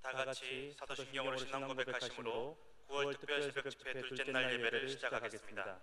다 같이 사도신경으로 신앙 고백하심으로 9월 특별 새벽 집회 둘째 날 예배를 시작하겠습니다.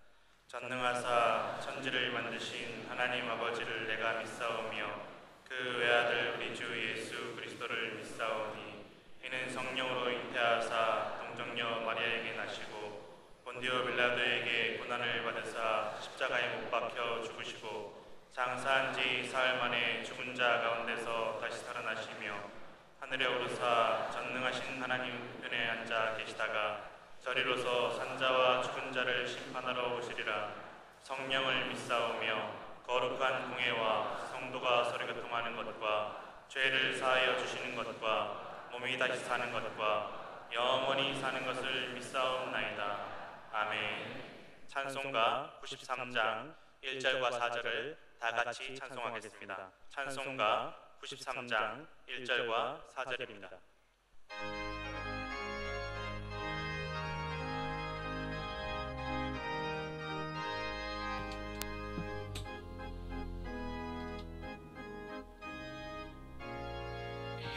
전능하사 천지를 만드신 하나님 아버지를 내가 믿사오며 그 외아들 우리 주 예수 그리스도를 믿사오니 이는 성령으로 잉태하사 동정녀 마리아에게 나시고 본디오 빌라도에게 고난을 받으사 십자가에 못 박혀 죽으시고 장사한 지 사흘 만에 죽은 자 가운데서 다시 살아나시며 하늘에 오르사 전능하신 하나님 편에 앉아 계시다가 저리로서 산자와 죽은 자를 심판하러 오시리라. 성령을 믿사오며 거룩한 공회와 성도가 서로 교통하는 것과 죄를 사하여 주시는 것과 몸이 다시 사는 것과 영원히 사는 것을 믿사옵나이다. 아멘. 찬송가 93장 1절과 4절을 다 같이 찬송하겠습니다. 찬송가 93장 1절과 4절입니다.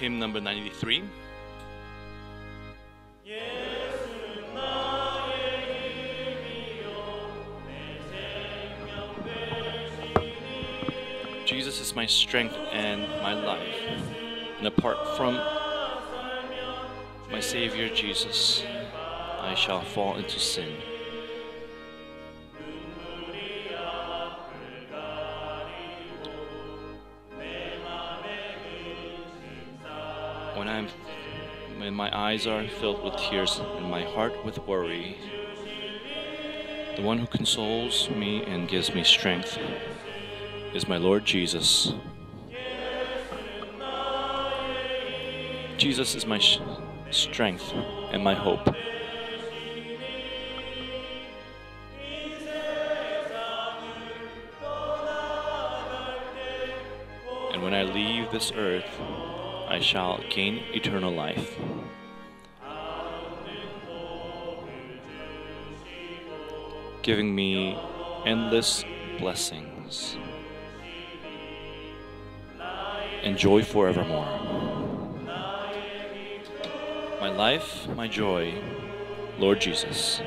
Hymn number 93. Jesus is my strength and my life, and apart from my Savior Jesus, I shall fall into sin. When my eyes are filled with tears and my heart with worry, the one who consoles me and gives me strength is my Lord Jesus. Jesus is my strength and my hope. And when I leave this earth, I shall gain eternal life. Giving me endless blessings and joy forevermore. My life, my joy, Lord Jesus.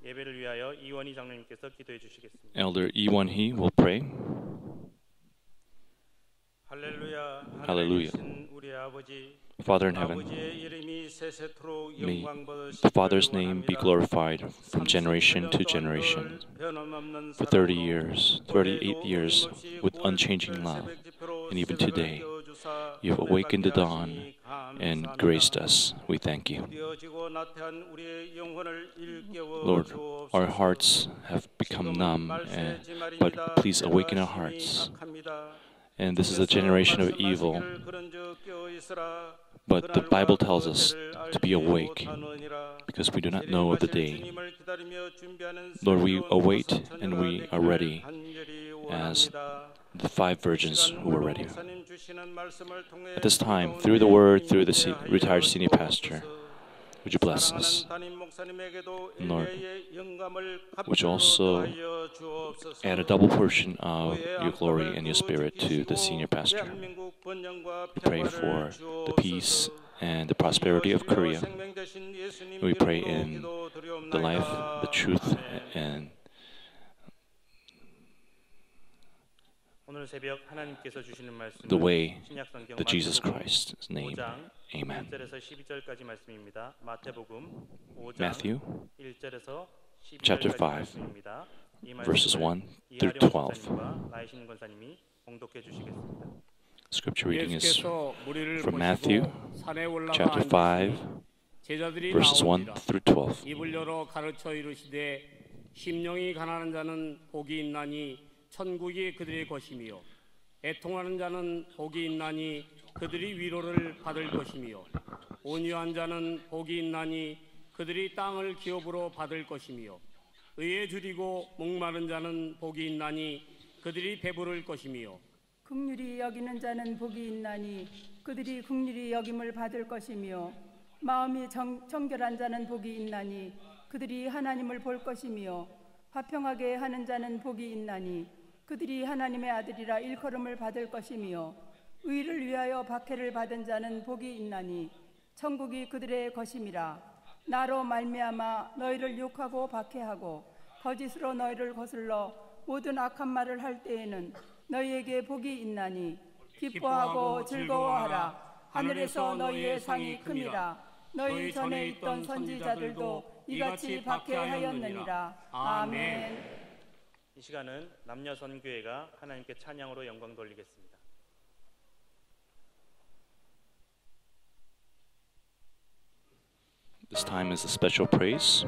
예배를 위하여 이원희 장로님께서 기도해 주시겠습니다. Elder Iwon-hee will pray. 할렐루야. Hallelujah. 우리 아버지 Father in heaven, may the Father's name be glorified from generation to generation. For 30 years, 38 years, with unchanging love, and even today, you have awakened the dawn and graced us. We thank you. Lord, our hearts have become numb, but please awaken our hearts. And this is a generation of evil. But the Bible tells us to be awake because we do not know of the day. Lord, we await and we are ready as the 5 virgins who were ready. At this time, through the word, through the retired senior pastor, would you bless us? And Lord, would you also add a double portion of your glory and your spirit to the senior pastor? We pray for the peace and the prosperity of Korea. We pray in the life, the truth, and the way, the Jesus Christ's name. Amen. Matthew chapter 5, verses 1 through 12. Scripture reading is from Matthew chapter 5, verses 1 through 12. 심령이 가난한 자는 복이 있나니 천국이 그들의 것이며 애통하는 자는 복이 있나니 그들이 위로를 받을 것이며 온유한 자는 복이 있나니 그들이 땅을 기업으로 받을 것이며 의에 줄이고 목마른 자는 복이 있나니 그들이 배부를 것이며 긍휼히 여기는 자는 복이 있나니 그들이 긍휼히 여김을 받을 것이며 마음이 정결한 자는 복이 있나니 그들이 하나님을 볼 것이며 화평하게 하는 자는 복이 있나니 그들이 하나님의 아들이라 일컬음을 받을 것이며 의를 위하여 박해를 받은 자는 복이 있나니 천국이 그들의 것임이라. 나로 말미암아 너희를 욕하고 박해하고 거짓으로 너희를 거슬러 모든 악한 말을 할 때에는 너희에게 복이 있나니 기뻐하고 즐거워하라. 하늘에서 너희의 상이 큼이라. 너희 전에 있던 선지자들도 이같이 박해하였느니라. 아멘. 이 시간은 남녀 선교회가 하나님께 찬양으로 영광 돌리겠습니다. This time is a special praise.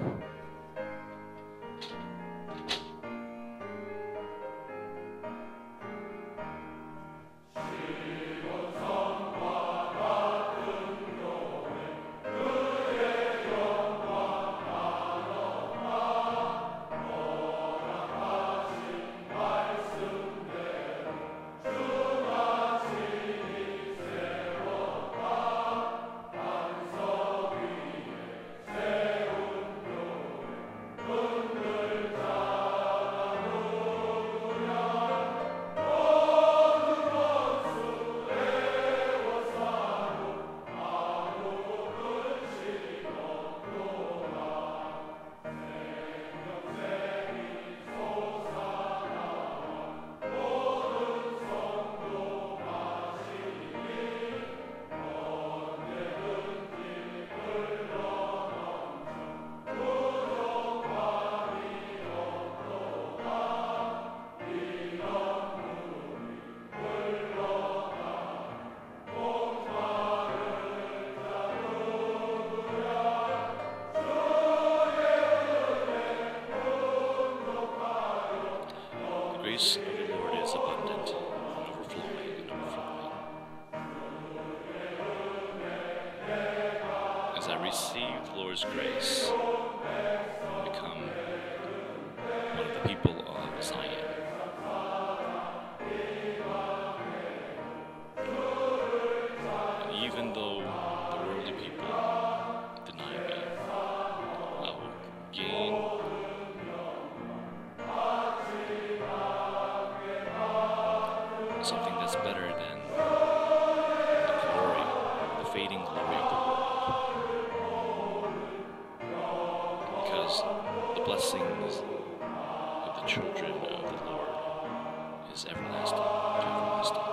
The grace of the Lord is abundant, overflowing and overflowing. As I receive the Lord's grace, I become one of the people of Zion. And even though the worldly people deny me, I will gain something that's better than the glory, the fading glory of the world. Because the blessings of the children of the Lord is everlasting to everlasting.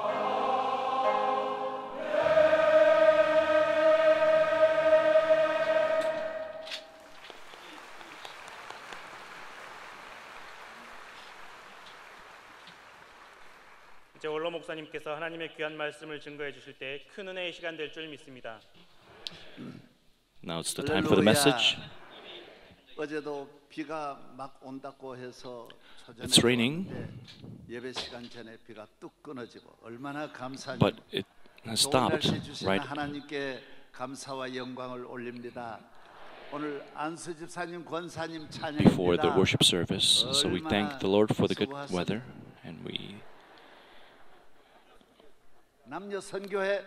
이제 원로 목사님께서 하나님의 귀한 말씀을 증거해 주실 때 큰 은혜의 시간 될 줄 믿습니다. Now it's the time for the message. 어제도 비가 막 온다고 해서 It's raining, 예배 시간 전에 비가 뚝 끊어지고 얼마나 감사합니다. but it has 좋은 stopped 날씨 주신 right 하나님께 감사와 영광을 올립니다. 오늘 안수 집사님, 권사님 before the 찬양입니다. worship service. So we thank the Lord for the good weather, and we 남녀 선교회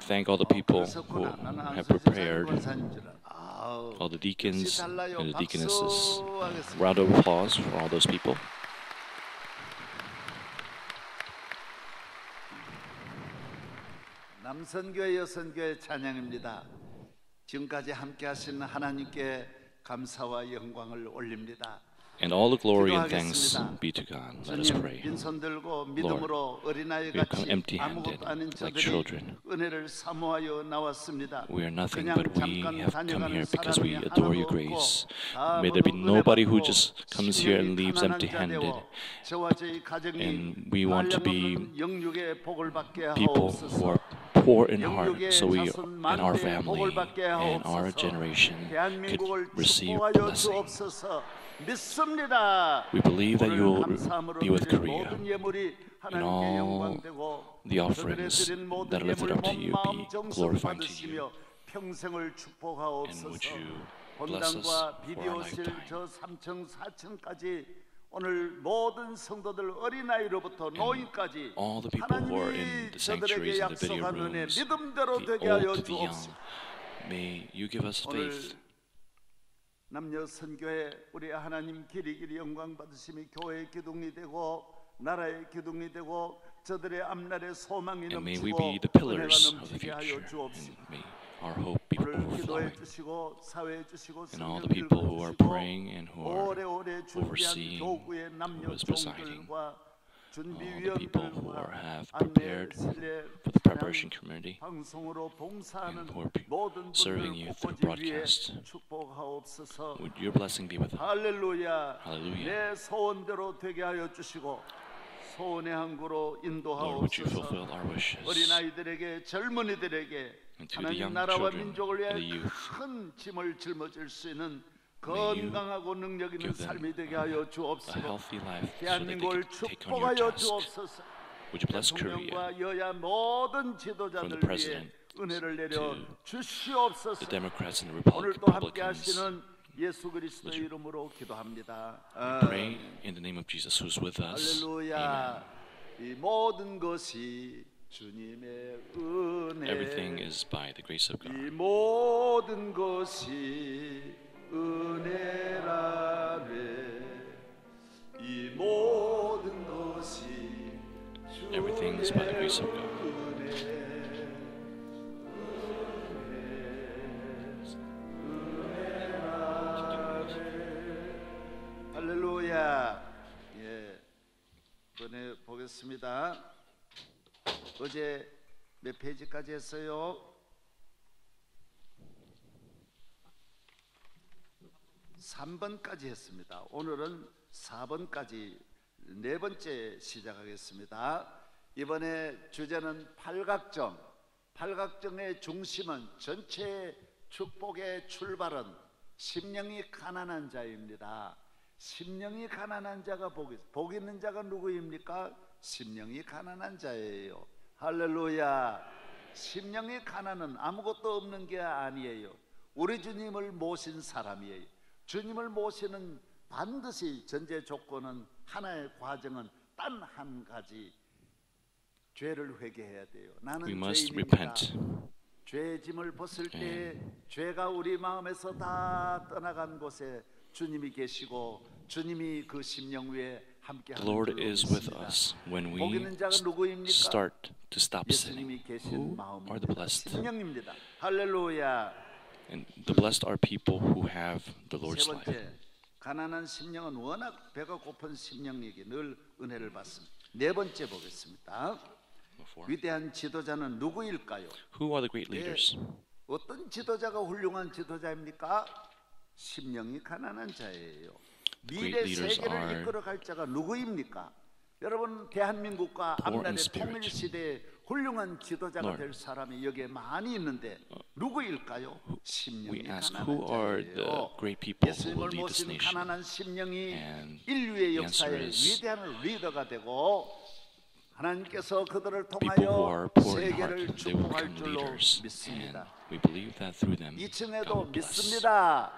thank all the people who 그렇구나. 나는 have 안수 집사님, prepared, 권사님 줄 알아. 아우, all the deacons 역시 달라요. and the deaconesses. 박수하겠습니다. Round of applause for all those people. 남선교회, 여선교회 찬양입니다. 지금까지 함께하신 하나님께 감사와 영광을 올립니다. And all the glory and thanks 기도하겠습니다. be to God. Let us 주님, pray. 빈손 들고 믿음으로 어린아이 we have 같이 come empty-handed, 아무것도 아닌 like 저들이 children. 은혜를 사모하여 나왔습니다. We are nothing, 그냥 but we 잠깐 have come 다녀가는 here because we 사람이 adore 하나도 your 없고 grace. 다 May there be 모두 nobody who 은혜 just 받고 comes here and 심령이 leaves 가난한 자 empty-handed. 되어 저와 저희 가정이 And we want to be 한량없는 영육의 복을 받게 people who 하옵소서. are poor in heart, 영육의 so we 자손 and our 만대의 family 복을 받게 and our 하옵소서. generation 대한민국을 could receive 축복하여 blessing. 주옵소서. 믿습니다. We believe that you 오늘 will 감사함으로 be with 드린 Korea. 모든 예물이 하나님께 all 영광되고 the offerings 그들의 드린 모든 that are lifted 예물 up to you 몸, be 마음, 정성 glorified to you. 받으시며 평생을 And would 축복하옵소서. you bless us 본당과 for our 비디오실 lifetime. 저 3층 4층까지 오늘 모든 성도들 어린아이로부터 노인까지 all the people who are in 하나님이 the 저들에게 sanctuaries and the video 약속한 은혜 rooms, 믿음대로 the 되게 하여 old to the young, 주옵소서. may you give us 오늘 faith. 남녀 선교회 우리 하나님 길이 영광 받으심이 교회의 기둥이 되고 나라의 기둥이 되고 저들의 앞날의 소망이 And may we 넘치고 be the 은혜가 pillars of the 넘치게 하여 future, and 주옵시고 may our hope be 오늘 overflowing. 기도해 주시고 사회해 주시고 And all the 성령 people who are 읽어주시고 praying and who are 오래오래 준비한 overseeing, 교구의 남녀 who is presiding, 종들과 all the people who have 안내 prepared 실례 for the preparation community, 방송으로 봉사하는 and who are 모든 serving 분들 you through 곳곳이 위에 broadcast. 축복하옵소서. would your blessing be with them. 할렐루야. Hallelujah. 내 소원대로 되게 하여 주시고 소원의 항구로 Lord, would you fulfill 인도하옵소서. our wishes? 어린아이들에게 젊은이들에게 And to the 하나님 young 나라와 children, 민족을 위해 and the youth, 큰 짐을 짊어질 수 있는 May you 건강하고 능력 있는 give them 삶이 되게 하여 a 주옵시고 healthy life so that they 대한민국을 can take on your 축복하여 task. 주옵소서. Would you bless Korea 대통령과 여야 모든 from 지도자들 the 위해 president 은혜를 내려 to 주시옵소서. the Democrats and the 오늘도 함께 Republicans? 하시는 예수 그리스도의 이름으로 기도합니다. Pray in the name of Jesus who's with us. 할렐루야. 이 모든 것이 주님의 은혜. Everything is by the grace of God. 이 모든 것이 은혜라네. 이 모든 것이 Everything is by the grace of God. 할렐루야. 예, 보내 보겠습니다. 어제 몇 페이지까지 했어요? 3번까지 했습니다. 오늘은 4번까지 네 번째 시작하겠습니다. 이번에 주제는 팔각정. 팔각정의 중심은 전체 축복의 출발은 심령이 가난한 자입니다. 심령이 가난한 자가 복 있는 자가 누구입니까? 심령이 가난한 자예요. 할렐루야. 심령이 가난은 아무것도 없는 게 아니에요. 우리 주님을 모신 사람이에요. 주님을 모시는 반드시 전제 조건은 하나의 과정은 단 한 가지, 죄를 회개해야 돼요. 나는 We must 죄인입니다. repent. 죄의 짐을 벗을 때 죄가 우리 마음에서 다 떠나간 곳에 주님이 계시고 주님이 그 심령 위에 함께 The 하는 Lord 줄로 is with 믿습니다. us when 복 we 있는 자가 누구입니까? start to stop sinning. 예수님이 계신 Who are the 마음입니다. blessed? 심령입니다. 할렐루야. And the blessed are people who have the 세 Lord's life. 번째, 가난한 심령은 워낙 배가 고픈 심령에게 늘 은혜를 받습니다. 네 번째 보겠습니다. 위대한 지도자는 누구일까요? Who are the great leaders? 어떤 지도자가 훌륭한 지도자입니까? 심령이 가난한 자예요. 미래 great leaders 세계를 are 이끌어갈 자가 누구입니까? 여러분, 대한민국과 poor in 앞날의 spirit. 통일 시대에 훌륭한 지도자가 Lord, 될 사람이 여기에 많이 있는데 누구일까요? 심령이 we ask, 가난한 who are the 자예요. great people who 예수님을 will lead this 모신 nation? 가난한 심령이 And 인류의 the answer 역사의 is 위대한 리더가 되고 하나님께서 그들을 people who 통하여 are poor in 세계를 heart, they will 축복할 become 줄로 leaders. And 믿습니다. we believe that through them, 2층에도 God will bless. 믿습니다.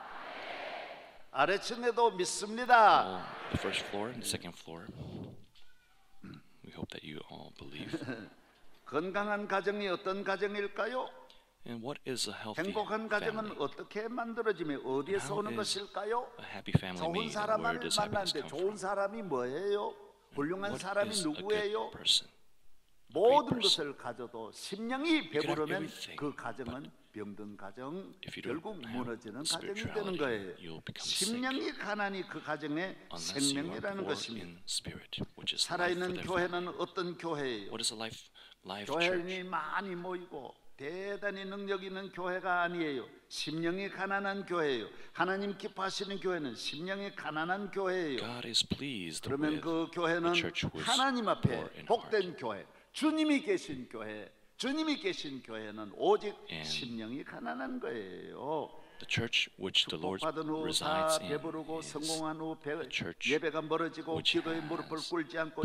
아래층에도 믿습니다. All the first floor and the second floor. We hope that you all believe. 건강한 가정이 어떤 가정일까요? And what is a healthy 행복한 가정은 family? 어떻게 만들어지며 어디에서 How 오는 is 것일까요? A happy family 좋은 made, and where 사람을 does happiness 만났는데 come 좋은 from? 사람이 뭐예요? 훌륭한 What 사람이 is a good 누구예요? person? 모든 person. 것을 가져도 심령이 could have 배부르면 everything, 그 가정은 병든 가정, if you don't 결국 have 무너지는 가정이 되는 spirituality, 거예요. you'll become sick. 심령이 가난이 그 가정의 Unless you are 생명이라는 poor 것입니다. in spirit, which is life for 살아있는 their family. 교회는 어떤 교회예요? What is a life church? 교회인이 많이 모이고 대단히 능력 있는 교회가 아니에요. 심령이 가난한 교회예요. 하나님 기뻐하시는 교회는 심령이 가난한 교회예요. God is pleased 그러면 with 그 교회는 a church who is 하나님 poor 앞에 in 복된 heart. 교회, 주님이 계신 교회, 주님이 계신 교회는 오직 And 심령이 가난한 거예요. The church which the Lord 받은 후 다 resides in 배부르고 is 성공한 후 church 예배가 멀어지고 which 기도의 무릎을 has 꿇지 않고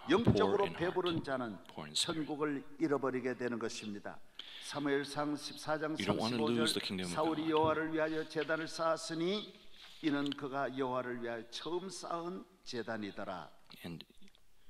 영적으로 in heart, 배부른 자는 poor in spirit. 천국을 잃어버리게 되는 것입니다. 사무엘상 14장 You don't want to lose the 35절 kingdom of 사울이 God. 여호와를 위하여 제단을 쌓았으니 이는 그가 여호와를 위하여 처음 쌓은 제단이더라. And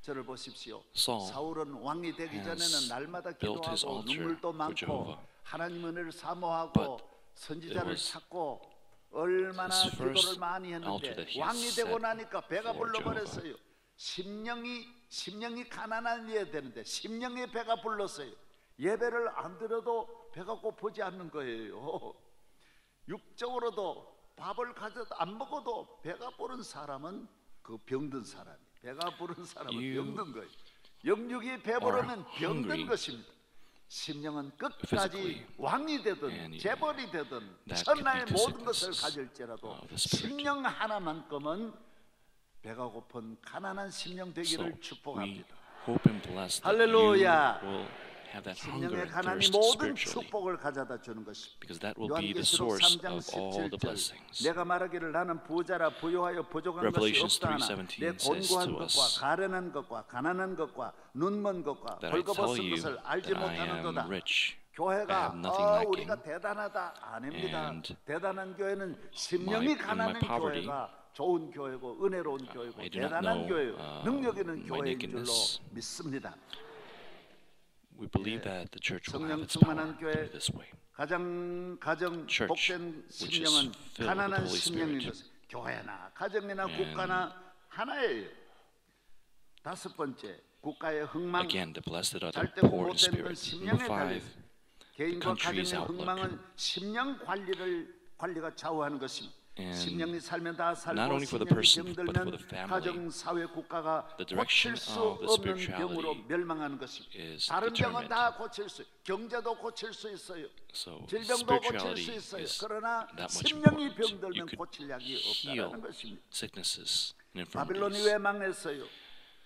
저를 보십시오. Saul 사울은 왕이 되기 has 전에는 날마다 built his 기도하고 altar 눈물도 for 많고 Jehovah. 하나님 은혜를 사모하고 But 선지자를 it was 찾고 얼마나 his 기도를 first 많이 altar 했는데 that he 왕이 set 되고 나니까 배가 for 불러버렸어요. 심령이 가난해야 되는데 심령의 배가 불렀어요. 예배를 안 드려도 배가 고프지 않는 거예요. 육적으로도 밥을 가져도 안 먹어도 배가 부른 사람은 그 병든 사람이, 배가 부른 사람은 병든 거예요. 영육이 배부르면 병든 것입니다. 심령은 끝까지 왕이 되든 재벌이 되든 천하의 모든 것을 가질지라도 심령 하나만큼은 배가 고픈 가난한 심령 되기를 축복합니다. 할렐루야. 심령의 가난이 모든 축복을 가져다 주는 것입니다. 요한계시록 3장 17절 내가 말하기를 나는 부자라 부요하여 부족한 것이 없다 하나 내 곤고한 것과 가련한 것과 가난한 것과 눈먼 것과 벌거벗은 것을 알지 못하는도다. 교회가 우리가 대단하다 아닙니다. 대단한 교회는 심령이 가난한 교회가 좋은 교회고 은혜로운 교회고 대단한 교회요 능력 있는 교회인 줄로 믿습니다. We believe that the church will have 성령 its power 충만한 교회 through this way. 가정 Church, 복된 which is 심령은 filled with the 가난한 Holy 심령인 Spirit. 것은 교회나 가정이나 국가나 하나예요. 다섯 번째 국가의 흥망 Again, the blessed are the 잘되고 poor in 못되는 건 spirit. Number 심령에 달려 5, 개인과 country's 가정의 outlook. 흥망은 심령 관리가 좌우하는 것입니다. And 심령이 살면 다 not 살고 only for the 심령이 person, but for 병들면 the family, 가정, 사회, 국가가 the direction 고칠 수 of the 없는 spirituality 병으로 멸망하는 것입니다. is 다른 병은 determined. 다 고칠 수, 경제도 고칠 수 있어요. So 질병도 고칠 수 spirituality 있어요. is 그러나 that much 심령이 important. You 병들면 could 고칠 약이 heal 없다는 것입니다. sicknesses and 바빌론이 infirmities. 왜 망했어요?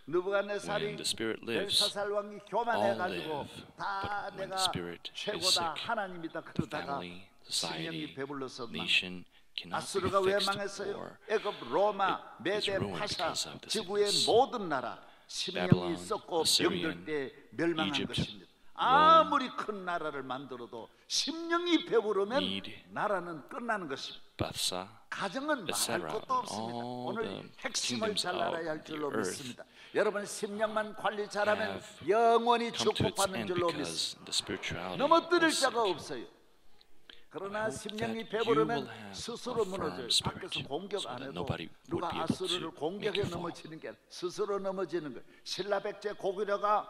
느부갓네살이 When the spirit lives, 벨사살 왕이 all 교만해가지고 live. 다 But when 내가 the spirit is 최고다 sick, 하나님이다 the 그러다가 family, 심령이 society, 배불러서 망. nation cannot be 아수르가 왜 fixed 망했어요? or 애굽, 로마, it is 메데, ruined 파샤, because of the 지구의 sickness. 모든 나라 심령이 Babylon, 썩고 Assyrian, 병들 때 멸망한 Egypt, 것입니다. 아무리 큰 나라를 만들어도 심령이 배부르면 Mede, 나라는 끝나는 것입니다. Bethsa, 가정은 말할 etc. 것도 없습니다. all 오늘 the 핵심을 kingdoms 잘 of 알아야 할 the 줄로 earth 믿습니다. 여러분 심령만 관리 잘하면 have 영원히 come to its 축복받는 end 줄로 because 믿습니다. the spirituality 넘어뜨릴 was 자가 sick. 없어요. I 그러나 hope 심령이 that 배부르면 you will have 스스로 a firm 무너져요. spirit 밖에서 공격 so 안 that 해도 nobody would 누가 be able to 아수르를 make 공격해 you fall. 넘어지는 게 아니라 스스로 넘어지는 거예요. 신라백제 고구려가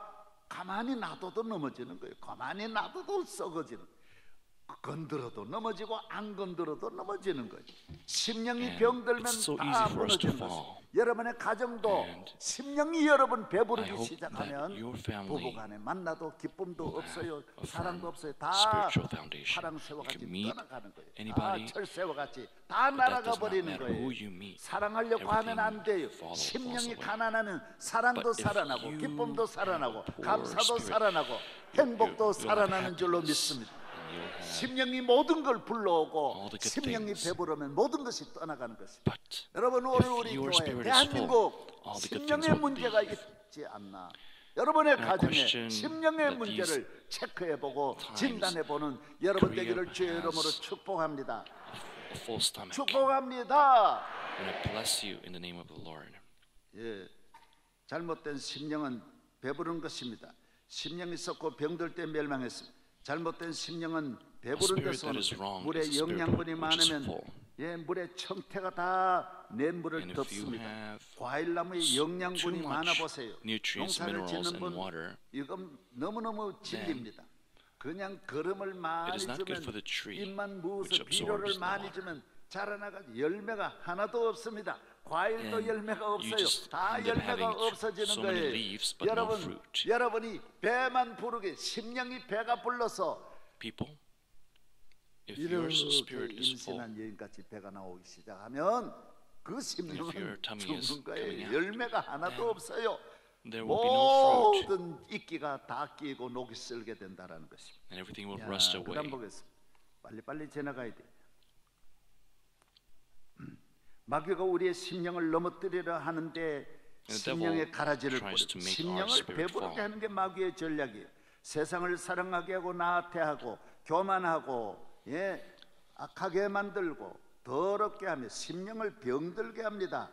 가만히 놔둬도 넘어지는 거예요. 가만히 놔둬도 썩어지는 거예요. 건드려도 넘어지고 안 건드려도 넘어지는 거예요. 심령이 And 병들면 it's so 다 easy for us to 무너지는 fall. 것이에요. 여러분의 가정도 And 심령이 여러분 I 배부르기 hope 시작하면 that your family 부부간에 만나도 기쁨도 will 없어요. have a 사랑도 firm 없어요. 다 spiritual foundation. 파랑새와 You 같이 can meet 떠나가는 거예요. 다 anybody, 철새와 같이 다 but that 날아가 does not 버리는 matter 거예요. who you meet. 사랑하려고 하면 안 돼요. Everything falls 심령이 away. 가난하면 사랑도 But if 살아나고 you 기쁨도 살아나고 have a poor 감사도 spirit, 살아나고 행복도 you'll have 살아나는 줄로 happiness, 믿습니다. and you'll have- 심령이 모든 걸 불러오고 all the good 심령이 things. 배부르면 모든 것이 떠나가는 것입니다. But 여러분 오늘 if 우리 your 교회 spirit is 대한민국 full, all the good things 심령의 will 문제가 be. 있지 않나? 여러분의 And I 가정에 question 심령의 that 문제를 체크해보고 times 진단해보는 여러분 Korea 되기를 주의 이름으로 has 축복합니다. a full stomach. 축복합니다. And I bless you in the name of the Lord. 예, 잘못된 심령은 배부른 것입니다. 심령이 썩고 병들 때 멸망했습니다. 잘못된 심령은 배부른 A spirit that is 데서 wrong 물에 is a spirit 영양분이 which is 많으면 full. 예, 물에 청태가 다 냇물을 And if you 덮습니다. have 과일나무에 too 영양분이 much 많아 보세요. nutrients, 농사를 minerals, 짓는 and 분 water, 이건 너무너무 진리입니다. 그냥 걸음을 it 많이 is not good for 주면 the tree 잎만 which 무어서 비료를 absorbs the 많이 water. 주면 자라나가 열매가 하나도 없습니다. 과일도 And 열매가 you 없어요. just 다 end up 열매가 having 없어지는 so many 거예요. leaves, but no fruit. 여러분이 배만 부르게 심령이 배가 불러서 People, if your 이렇게 spirit is full, 임신한 여인같이 배가 나오기 시작하면 그 if your 심령은 tummy is 죽는 coming 거예요. out, 열매가 하나도 then 없어요. there will be no fruit, 모든 이끼가 다 끼고 녹이 쓸게 된다라는 것입니다. and everything will rust away. 그다음 보겠습니다. 빨리빨리 지나가야 돼. 마귀가 우리의 심령을 넘어뜨리려 하는데 the 심령의 devil 가라지를 tries to 뿌리고 make 심령을 our spirit 배부르게 fall. 하는 게 마귀의 전략이에요. 세상을 사랑하게 하고 나태하고 교만하고 악하게 만들고 더럽게 하며 심령을 병들게 합니다.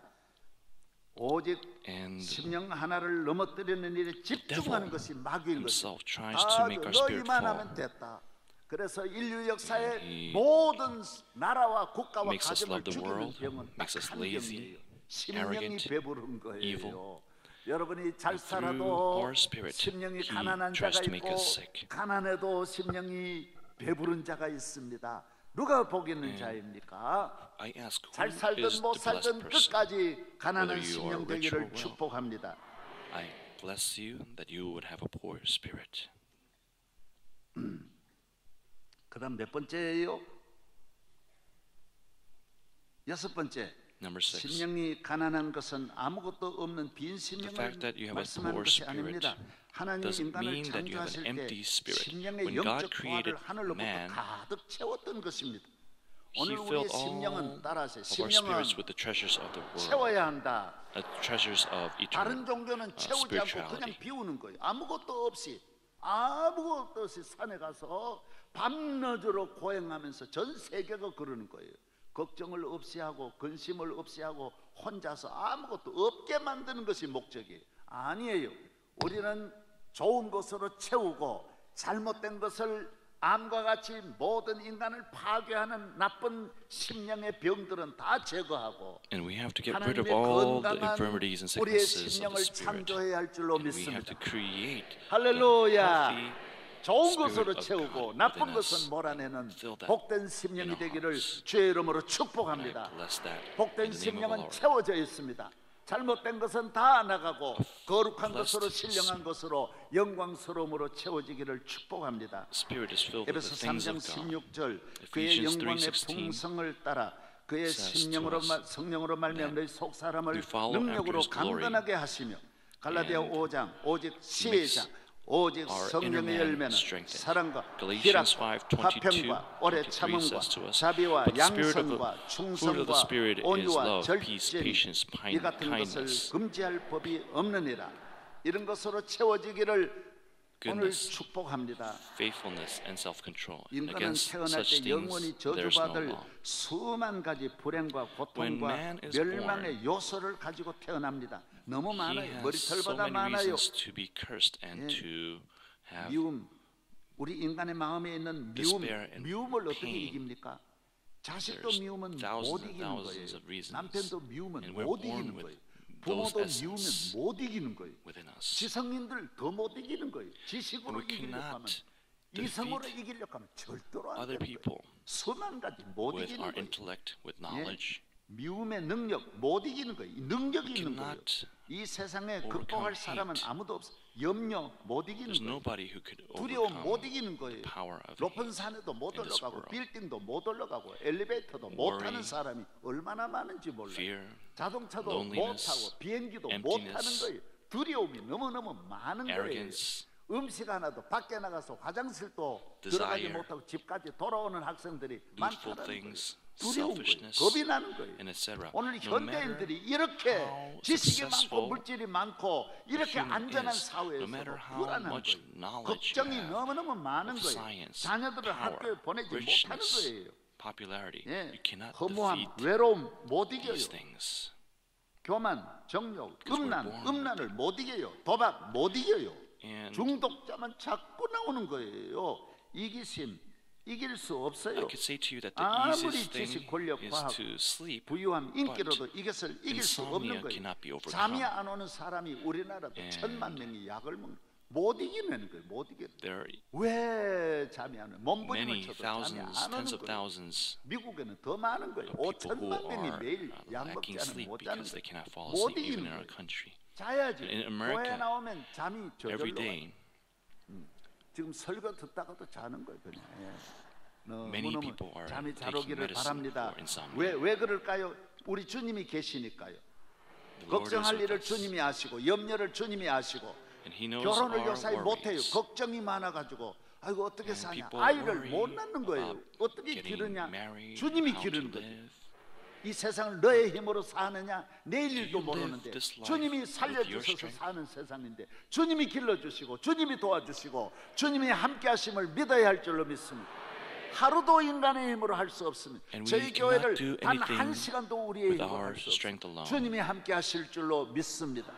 오직 And 심령 하나를 넘어뜨리는 일에 집중하는 것이 마귀인 himself 것입니다. tries to make our spirit 너희만 fall. 하면 됐다. 그래서 인류 역사의 He 모든 나라와 국가와 makes us 가정을 love the 죽이는 world, 병은 makes us 딱 한 lazy, 병이에요. 심령이 arrogant, 배부른 거예요. evil. 여러분이 잘 And through 살아도 our spirit, 심령이 he 가난한 tries 자가 to make 있고 us sick. 가난해도 심령이 배부른 자가 있습니다. 누가 복 있는 And 자입니까? I ask, who 잘 is 살든 못 the blessed 살든 person? 끝까지 가난한 Whether you are 심령 rich or 되기를 well. 축복합니다. I bless you that you would have a poor spirit. 그다음 몇 번째예요? 여섯 번째. Number 6. 심령이 가난한 것은 아무것도 없는 빈 심령을 fact that you have a 말씀하는 poor 것이 spirit 아닙니다. 하나님 doesn't 인간을 mean that you have 창조하실 an 때 empty spirit. 심령의 When God 영적 created 부활을 하늘로부터 man, 가득 채웠던 것입니다. He 오늘 우리의 filled all 심령은 따라하세요. of our 심령은 spirits with the treasures of the world, 채워야 한다. treasures of 다른 eternal 종교는 채우지 않고 그냥 spirituality. 비우는 거예요. 아무것도 없이 산에 가서 밤낮으로 고행하면서 전 세계가 그러는 거예요. 걱정을 없이 하고 근심을 없이 하고 혼자서 아무것도 없게 만드는 것이 목적이에요. 아니에요. 우리는 좋은 것으로 채우고 잘못된 것을 암과 같이 모든 인간을 파괴하는 나쁜 심령의 병들은 다 제거하고 And we have to get rid of 하나님의 all the 건강한 infirmities and 우리의 sicknesses of 심령을 the spirit. 창조해야 할 줄로 And we have 믿습니다. to create the 할렐루야. healthy 좋은 Spirit 것으로 of 채우고 God 나쁜 within us. 것은 몰아내는 Fill that 복된 심령이 in our 되기를 hearts. 주의 이름으로 And I 축복합니다. bless that 복된 in the name of 심령은 our Lord. 채워져 있습니다. 잘못된 것은 다 나가고 거룩한 blessed 것으로 신령한 것으로 영광스러움으로 채워지기를 축복합니다. Spirit is filled with 에베소 the things 3장 of God. 16절 그의 Ephesians 영광의 3:16 풍성을 따라 그의 says 심령으로 to us 성령으로 말미암아 너희 속 사람을 we follow 능력으로 after his glory 강건하게 하시며 갈라디아 and 5장 오직 makes 시작 오직 our 성령의 inner man 열매는 strengthened. 사랑과 Galatians 희락과 5:22, 화평과 오래 23 참음과 says to us, 자비와 but the spirit of the 양선과 fruit of the 충성과 Spirit is 온유와 love, peace, 절제니 patience, 이 같은 것을 kindness, 금지할 법이 없느니라. 이런 것으로 채워지기를 오늘 goodness, 축복합니다. faithfulness, and self-control. And 인간은 against 태어날 such 때 영원히 things, there is no 저주받을 law. 수만 가지 불행과 When 고통과 man is 멸망의 요소를 가지고 태어납니다. 너무 He 많아요. has so 머리털보다 many 많아요. reasons to be cursed and 예. to have 미움, 우리 인간의 마음에 있는 despair and 미움을 어떻게 pain. 이깁니까? 자식도 There's 미우면 못 thousands and 이기는 thousands 거예요. of reasons. 남편도 미우면 And we're 못 born 이기는 with 거예요. those 부모도 미우면 essence 못 이기는 거예요. within us. 지성인들 더 못 이기는 거예요. 지식으로 And we 이기려고 하면 cannot 이성으로 defeat 이기려고 하면 절대로 안 other 되는 people 거예요. 수만 가지 못 with 이기는 our 거예요. intellect, with 예, knowledge. 미움의 능력 못 이기는 거예요. 이 능력이 We 있는 거예요. cannot 이 세상에 overcome 극복할 사람은 hate. 아무도 없어. 염려 못 이기는 There's 거예요. nobody who could 두려움 못 overcome 이기는 거예요. the power of 높은 hate. 산에도 못 in this 올라가고 world. 빌딩도 못 올라가고 엘리베이터도 못 Worry, 타는 사람이 얼마나 많은지 몰라요. Fear, 자동차도 못 loneliness, 타고 비행기도 못 타는 emptiness, 거예요. 두려움이 너무너무 많은 거예요. arrogance, 음식 하나도 밖에 나가서 화장실도 desire, 들어가지 못하고 집까지 돌아오는 학생들이 youthful 많다는 거예요. things, 두려운 거예요. selfishness, 겁이 나는 거예요. and etc. 오늘 No 현대인들이 matter 이렇게 how 지식이 많고 successful 물질이 많고 이렇게 human 안전한 is, 사회에서도 no matter how 불안한 much 거예요. knowledge 걱정이 you have 너무너무 많은 of 거예요. science, 자녀들을 학교에 power, 보내지 못하는 richness, 거예요. popularity, 예, you cannot 허무함, defeat 외로움 못 이겨요. these things. 교만, 정욕, Because we're 음란, born 음란을 못 이겨요. 도박 못 이겨요. And 중독자만 자꾸 나오는 거예요. 이기심 이길 수 I 없어요. could say to you that the 아무리 easiest thing 지식, 권력, is 과학, to sleep, 부유함, but 인기로도 이것을 이길 수 없는 insomnia 거예요. cannot be overcome. 잠이 안 오는 사람이 우리나라도 And 1,000만 명이 약을 먹는 못 이기는 거예요. 못 이겨. there are 왜 잠이 안 와? 몸부림을 many 쳐도 잠이 thousands, 안 tens 오는 of 거예요. thousands 미국에는 더 많은 거예요. of people who 5천만 명이 are 매일 약 먹지 lacking 않으면 sleep 못 자는 because they 거예요. cannot fall 못 asleep even 이기는 in our 거예요. country. 자야지. In 교회 America, 나오면 잠이 every 저절로 와요. day, 지금 설교 듣다가도 자는 거예요. 그냥. Many 너무너무 people are 잠이 잘 taking 오기를 medicine 바랍니다. for insomnia. 왜 그럴까요? 우리 주님이 계시니까요. The Lord is 걱정할 with 일을 us, 주님이 아시고 염려를 주님이 아시고 and He knows 결혼을 our 요사이 못해요. worries. 걱정이 많아가지고 아이고 어떻게 And 사냐. people 아이를 worry 못 낳는 거예요. about 어떻게 getting 기르냐. married, 주님이 how to 기르는 거예요. live. 이 세상을 너의 힘으로 사느냐 내일 일도 you 모르는데 live this life 주님이 with your 살려주셔서 strength? 사는 세상인데 주님이 길러주시고 주님이 도와주시고 주님이 함께 하심을 믿어야 할 줄로 믿습니다. 하루도 인간의 힘으로 할 수 없습니다. And 저희 we cannot 교회를 do 단 한 anything 시간도 우리의 with 힘으로 our 할 수 strength 없습니다. alone. 주님이 함께 하실 줄로 믿습니다.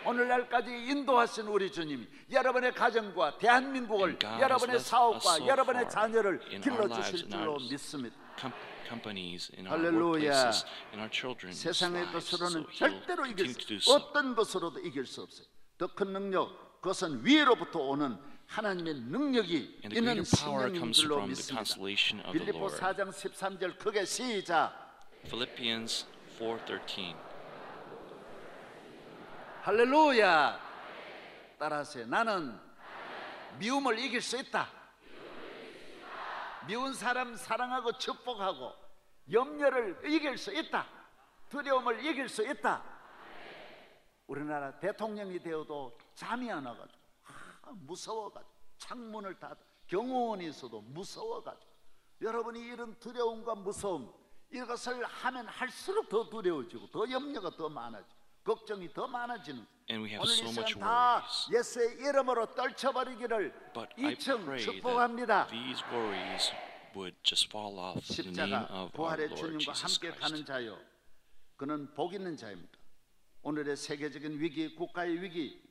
오늘날까지 인도하신 우리 주님이 여러분의 가정과 대한민국을 And God 여러분의 has led us 사업과 so 여러분의 far 자녀를 in our 길러주실 lives and 줄로 our 믿습니다. companies, in our workplaces, in our children's 세상의 lives. So 것으로는 He'll 절대로 이길 continue to do 수 so. 어떤 것으로도 이길 수 없어요. 더 큰 능력, 그것은 위로부터 오는 하나님의 능력이 And the 있는 greater power 신령인 comes 줄로 from the 믿습니다. consolation of the 빌립보 Lord. 4장 13절 크게 시작. Philippians 4:13. 할렐루야. 따라하세요. 나는 미움을 이길 수 있다. 미운 사람 사랑하고 축복하고 염려를 이길 수 있다. 두려움을 이길 수 있다. 우리나라 대통령이 되어도 잠이 안 와가지고 무서워가지고 창문을 닫아 경호원이 있어도 무서워가지고 여러분이 이런 두려움과 무서움 이것을 하면 할수록 더 두려워지고 더 염려가 더 많아지고 걱정이 더 많아지는 And we have 오늘 so 이 much 시간 다 worries. 예수의 이름으로 떨쳐버리기를 But I 이층 pray 축복합니다. that these worries would just fall off in the name 십자가 of our 부활의 Lord 주님과 Jesus 함께 가는 Christ. 자요 그는 복 있는 자입니다. 오늘의 세계적인 위기, 국가의 위기,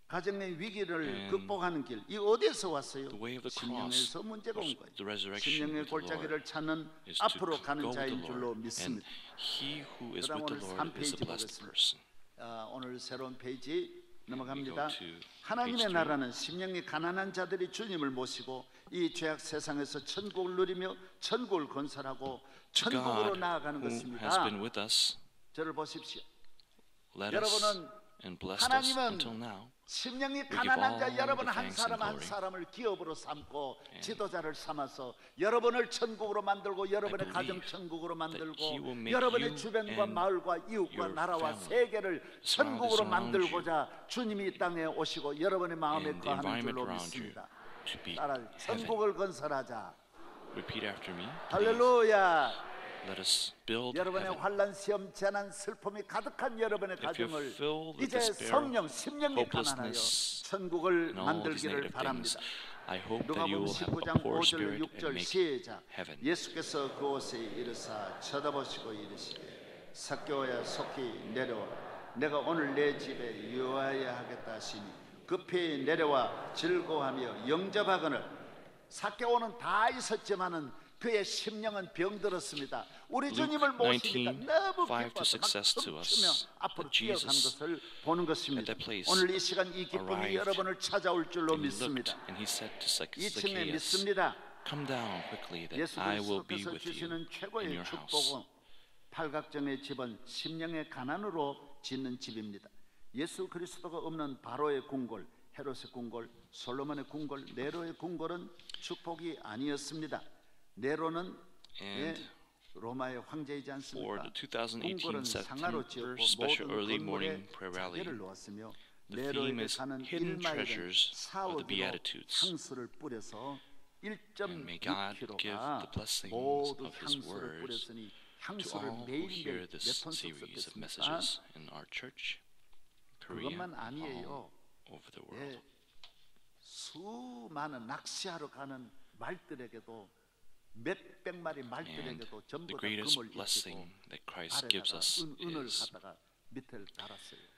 가정의 위기를 And 극복하는 길, 이 어디에서 왔어요? The way of the 심령에서 cross, 문제가 온 거예요. the resurrection 심령의 with the 골짜기를 Lord, 찾는 is to 앞으로 가는 go with 자인 the 줄로 Lord. And 믿습니다. he who is 그다음 with the 오늘 Lord is a 3페이지 blessed 보겠습니다. person. 오늘 새로운 페이지 넘어갑니다. We go to 하나님의 page 나라는 심령이 가난한 자들이 주님을 모시고 이 죄악 세상에서 천국을 누리며 천국을 건설하고 천국으로 God 나아가는 who has 것입니다. been with us, 저를 보십시오. led us 여러분은 and blessed us 하나님은 until now. 심령이 give 가난한 all 자 여러분 the 한 thanks 사람 and 한 glory. 사람을 기업으로 삼고 지도자를 삼아서 여러분을 천국으로 만들고 여러분의 believe 가정 천국으로 만들고 he will make 여러분의 you 주변과 and 마을과 이웃과 your 나라와 family 세계를 천국으로 surround 만들고자 주님이 이 땅에 오시고 여러분의 마음에 and the 거하는 environment 줄로 around you 믿습니다. to be 따라 heaven. 천국을 건설하자. Repeat after me. Please. 할렐루야. Let us build 여러분의 heaven. 환난, 시험, 재난, 슬픔이 가득한 여러분의 If you're 가정을 filled with 이제 despair, 성령, 심령이 가난하여 hopelessness, 천국을 and all these 만들기를 negative things, 바랍니다. I hope that you 누가복음 will have a 19장 poor 5절 spirit and 6절 make 시작. heaven. 예수께서 그곳에 이르사 쳐다보시고 이르시되 삭개오야 속히 내려와 내가 오늘 내 집에 유하여야 하겠다 하시니 급히 내려와 즐거워하며 영접하거늘. 삭개오는 다 있었지만은 그의 심령은 병들었습니다. 우리 주님을 모시니까 너무 19:5 기뻐서 to 6 막 to us 춤추며 앞으로 that 뛰어가는 Jesus 것을 보는 것입니다. at that place 오늘 이 시간 이 기쁨이 arrived 여러분을 찾아올 줄로 And he looked 믿습니다. and he said to 2층에 Zacchaeus, 믿습니다. come down quickly that 예수 I will be 그리스도께서 with you 주시는 in 최고의 your house. 축복은 팔각정의 집은 심령의 가난으로 짓는 집입니다. 예수 그리스도가 없는 바로의 궁궐, 헤롯의 궁궐, 솔로몬의 궁궐, 네로의 궁궐은 축복이 아니었습니다. 네로는 And 로마의 황제이지 For 않습니까? the 2018 궁궐은 상하로 September 지었고 special 모든 early 건물에 morning prayer rally, 자개를 놓았으며 the theme 네로에게 is 가는 Hidden 1마일은 Treasures of the 사오기로 Beatitudes. 향수를 뿌려서 And may God give 1.6kg가 the blessings 모두 of His 향수를 words 뿌렸으니 to 향수를 all who 매일매일 hear this 몇 톤씩 series of 쏟겠습니까? messages in our church, Korea, 그것만 아니에요. all over the world. 예, 수많은 낚시하러 가는 말들에게도 몇백 마리 And 말들에게도 전부 the 다 greatest 금을 입히고 blessing that Christ gives us 아래다가 은을 is 갖다가 밑을 달았어요.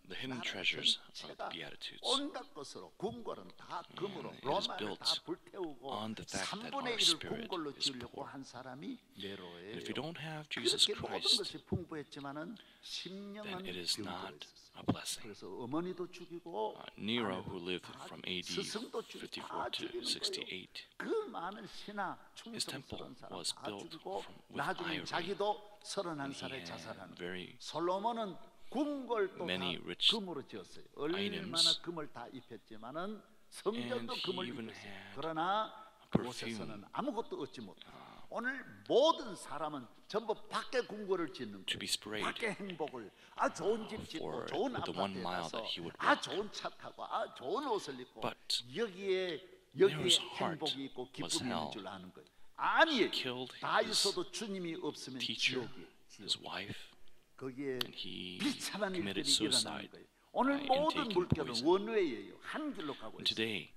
the hidden treasures of the 제가 Beatitudes. 온갖 것으로 궁궐은 다 금으로 And it is 로마를 built 다 불태우고 on the fact that 3분의 our 1을 spirit 궁궐로 is 지으려고 poor. 한 사람이 네로예요. And if we don't have Jesus 그렇게 모든 Christ, 것이 풍부했지만은 then 심령은 it is 병들어 not 있었어요. a blessing. 그래서 어머니도 죽이고 Nero, 아내도 who lived 다 from AD 스승도 죽이고 54 다 to 죽이는 거예요. 68, 그 많은 신하 His temple 충성스러운 사람 was 다 built 죽이고 with 나중에 ivory. 자기도 31살에 And he had 자살하는 very 솔로몬은 궁궐도 many 다 rich 금으로 지었어요. 얼마나 items. 금을 다 입혔지만은 성전도 And he 금을 even 입혔어요. had 그러나 perfume. 그곳에서는 아무것도 얻지 못해요. 오늘 모든 사람은 전부 밖에 궁궐을 짓는 to be 거예요. sprayed 밖에 행복을 좋은 집 짓고 for 좋은 the 1 아파트에 mile 가서 that he would 좋은 차 타고 좋은 옷을 입고 But 여기에 Nero's heart 행복이 있고 was 기쁨이 있는 hell. 줄 아는 거예요. 아니 killed 다 his 있어도 주님이 없으면 teacher, 지옥이 his wife, 거기에 and he 비참한 committed 일들이 일어나는 suicide 거예요. 오늘 in 모든 taking 물결은 poison. 원웨이예요. 한 길로 가고 And 있어요. today,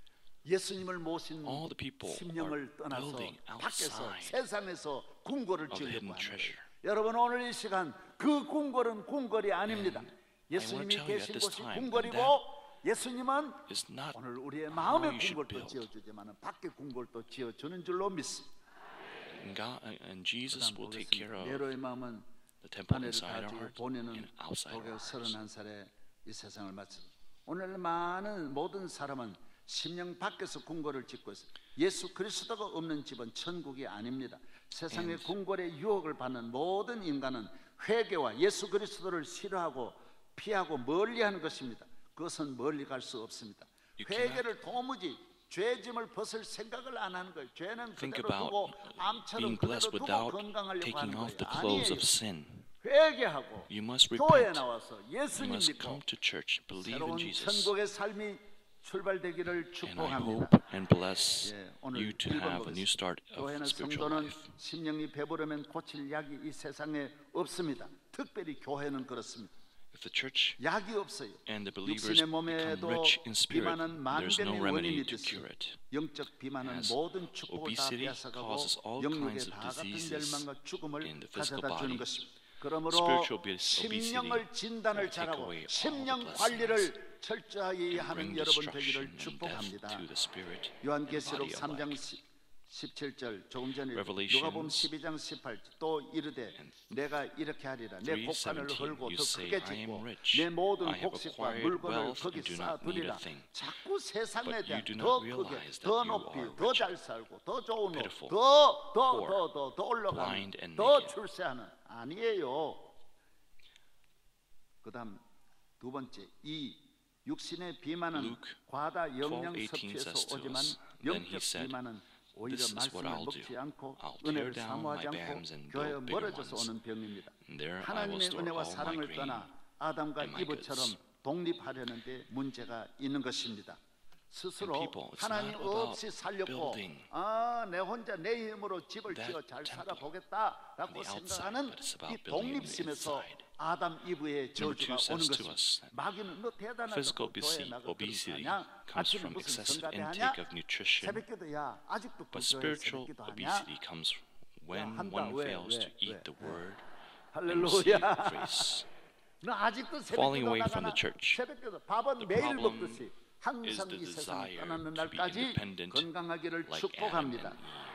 예수님을 모신 all the people 심령을 are 떠나서 building 밖에서 outside 세상에서 궁궐을 of the 지으려고 hidden 하는 거예요. treasure. 여러분 오늘 이 시간 그 궁궐은 궁궐이 아닙니다. And 예수님이 I want to tell you 계신 at this 곳이 time 궁궐이고 예수님은 is not 오늘 우리의 how 마음의 you should 궁궐도 build. 지어주지만 밖에 궁궐도 지어주는 줄로 믿습니다. And Jesus will take care of 네로의 마음은 the temple 아내를 inside our 가지고 heart 보내는 and outside 도교 our hearts. 31살에 이 세상을 마쳤습니다. 오늘 많은 모든 사람은 심령 밖에서 궁궐을 짓고 있어요. 예수 그리스도가 없는 집은 천국이 아닙니다. 세상의 궁궐의 유혹을 받는 모든 인간은 회개와 예수 그리스도를 싫어하고 피하고 멀리하는 것입니다. 그것은 멀리 갈 수 없습니다. 회개를 도무지 죄짐을 벗을 생각을 안 하는 거예요. 죄는 Think 그대로 두고 about 암처럼 being 그대로 blessed 두고 without 건강하려고 taking 하는 off the 거예요. clothes 아니에요. of sin. 회개하고 You must 교회에 repent. 나와서 You 예수님 must 믿고 come to church, believe in 새로운 Jesus. 천국의 삶이 출발되기를 And I 축복합니다. hope and bless 예, 오늘 you to 1번 have a new start of 교회는 spiritual 성도는 life. 심령이 배부르면 고칠 약이 이 세상에 없습니다. 특별히 교회는 그렇습니다. If the church 약이 없어요. and the believers 육신의 become 몸에도 rich in spirit, 비만은 there's no 만병의 remedy 원인이 to 됐어요. cure it. 영적 비만은 As 모든 축복을 다 obesity 뺏어가고 causes all 영육의 kinds of 다 같은 diseases 멸망과 죽음을 in the physical 가져다 주는 body. 것입니다. 그러므로 Spiritual obesity 심령을 진단을 will take 잘하고 away all the 심령 blessings 관리를 철저히 and 하는 bring 여러분 destruction 되기를 and death 축복합니다. to the spirit and 요한계시록 body 3장 alike. 17절 조금 전에 Revelations 누가복음 12장 18절 또 이르되 내가 이렇게 하리라 내 곡간을 3:17, 헐고 you 더 say, 크게 I am 짓고 rich. 내 모든 I have 곡식과 acquired 물건을 wealth 거기 and do not need a 쌓아두리라. thing. 자꾸 세상에 But 대한 you do 더 not 크게 realize that 더 you 높이 are 더 rich, 잘 살고 더 좋은 pitiful, 옷더더 올라가는 blind and 더 naked. 출세하는 아니에요. 그 다음 두 번째 이 육신의 비만은 Luke 과다 영양 12:18 섭취에서 says to 오지만 us, Then he 영적 said, 비만은 오히려 This is what 말씀을 I'll 먹지 do. 않고 I'll tear 은혜를 down 사모하지 my 않고 dams and 교회에 build bigger 멀어져서 ones. 오는 병입니다. And there I will 하나님의 store 은혜와 all my 사랑을 grain 떠나 아담과 and my 이브처럼 goods. 독립하려는데 문제가 있는 것입니다. 스스로 And people, it's 하나님 not about 없이 살려고 building 내 혼자 내 힘으로 집을 that 지어 잘 temple 살아보겠다라고 on the outside, 생각하는 but it's about 이 building it 독립심에서 inside. 아담 이브의 Number 저주가 2 오는 says to us 것입니다. 마귀는 너 대단하다. Physical 교회 나가 obesity 하냐? comes 아침에 from 무슨 excessive 성가대 하냐? intake of nutrition, 새벽기도야 아직도 but 교회 spiritual 새벽기도 하냐? obesity comes when 한다. one 왜? fails to 왜? eat 왜? the word and 할렐루야. receive grace. 너 아직도 Falling 새벽기도 away from 나가나? the church. 새벽기도 밥은 The 매일 problem 먹듯이 is 항상 the 이 세상을 desire 떠나는 to be 날까지 independent 건강하기를 like Adam 축복합니다. and Eve.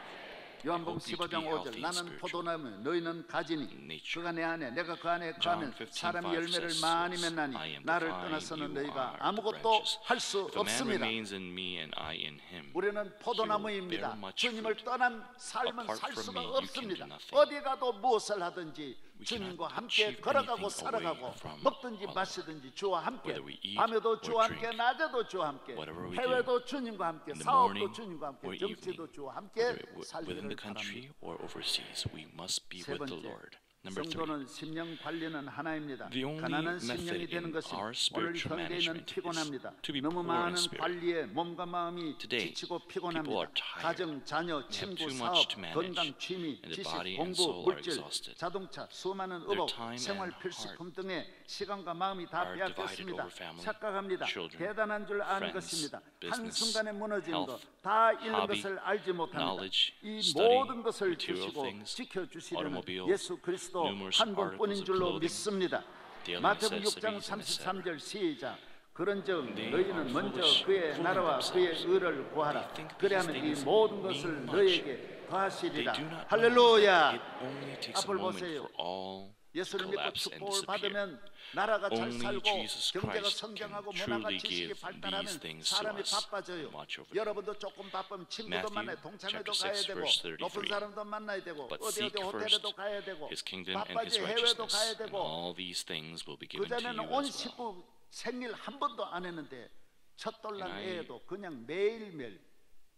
요한복음 I hope you to 15장 be 5절 healthy 나는 spiritually. 포도나무 너희는 가지니 nature. 그가 내 안에 내가 그 안에 John 거하면 15:5 사람이 열매를 says, 많이 I 맺나니 am the 나를 vine, 떠나서는 you 너희가 are the 아무것도 branches. 할 수 If a man 없습니다. remains in me and I in him, 우리는 he will 포도나무입니다. bear much 주님을 fruit. 떠난 삶은 Apart 살 from 수가 me, you can 없습니다. do nothing. 어디 가도 무엇을 하든지 We 주님과 cannot 함께 achieve 걸어가고 anything 살아가고 away from 먹든지 our 마시든지 주와 함께 Whether we eat 밤에도 or 주와 함께 drink, 낮에도 주와 함께 whatever we 해외도 주님과 함께 in the 사업도 morning 주님과 함께 or 정치도 evening, 주와 함께 whether within 살기를 the 바랍니다. country or overseas, we must be 세 with the 번째, Lord. Number 3, 성도는 심령 관리는 하나입니다. The only 가난한 심령이 method 되는 in 것이 our 오늘 spiritual 현대인은 management is 피곤합니다. to be 너무 poor in 많은 spirit. 관리에 몸과 마음이 Today, 지치고 people 피곤합니다. are tired. 가정, 자녀, They have 친구, too 사업, much to manage, 건강, 취미, and the 지식, body and 공부, soul are 물질, exhausted. 자동차, 수많은 Their 의복, time 생활 and 필수품 등의 시간과 마음이 다 are divided 빼앗겼습니다. over family, 착각합니다. children, 대단한 줄 아는 friends, 것입니다. business, 한순간에 무너지는 것, health, 다 잃는 hobby, 것을 알지 못합니다. knowledge, 이 study, 모든 것을 material 주시고 things, 지켜주시려는 automobiles, 예수 그리스도 numerous 한 분뿐인 articles of 줄로 clothing, 믿습니다. daily 마태복음 6장 necessities, 33절 시작. 그런즉 They 너희는 are 먼저 foolish, 그의 fooling 나라와 그의 themselves. 의를 구하라. They think 그래야면 these 이 things 모든 mean 것을 much. 너희에게 They 더하시리라. do not know that 할렐루야. it only takes a 앞을 moment 보세요. for all 예수를 믿고 collapse and 축복을 disappear. 받으면 나라가 잘 Only 살고 Jesus 경제가 Christ 성장하고 can 문화가 truly 지식이 give 발달하면 these things to 사람이 us 바빠져요. and watch over them. 여러분도 조금 바쁘면 친구도 Matthew 만나야 동창회도 chapter 가야 6, 되고 verse 높은 33. 사람도 만나야 되고 But 어디 seek 호텔에도 first 가야 되고 His kingdom and His 바빠지 해외도 righteousness, 가야 and 되고 all these things will be given to 그전에는 you 온 as well. 식구 생일 한 번도 안 했는데 첫 돌난 And I 애에도 그냥 매일매일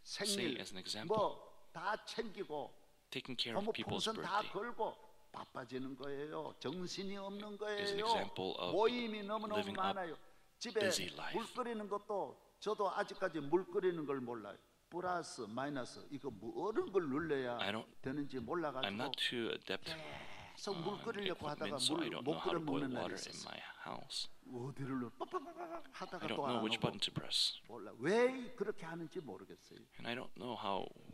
say 생일 as an example, 뭐 다 챙기고 Taking care of 부모 people's 풍선 다 birthday 걸고 바빠지는 거예요. 정신이 없는 is an 거예요. example of 모임이 너무너무 living up 많아요. 집에 busy life. 물 끓이는 것도 저도 아직까지 물 끓이는 걸 몰라요. 플러스 마이너스 이거 뭐 어느 걸 눌러야 I don't- 되는지 I'm 몰라가지고 not too adept 계속 물 on 끓이려고 하다가 equipment, so I 물 don't 못 know how 끓여 to boil 먹는 날이 water in 있었어요. my house. 어디를 눌러 빡빡빡빡 하다가 I don't 또 know 안 which 하고 button to press, 몰라 왜 그렇게 하는지 모르겠어요. and I don't know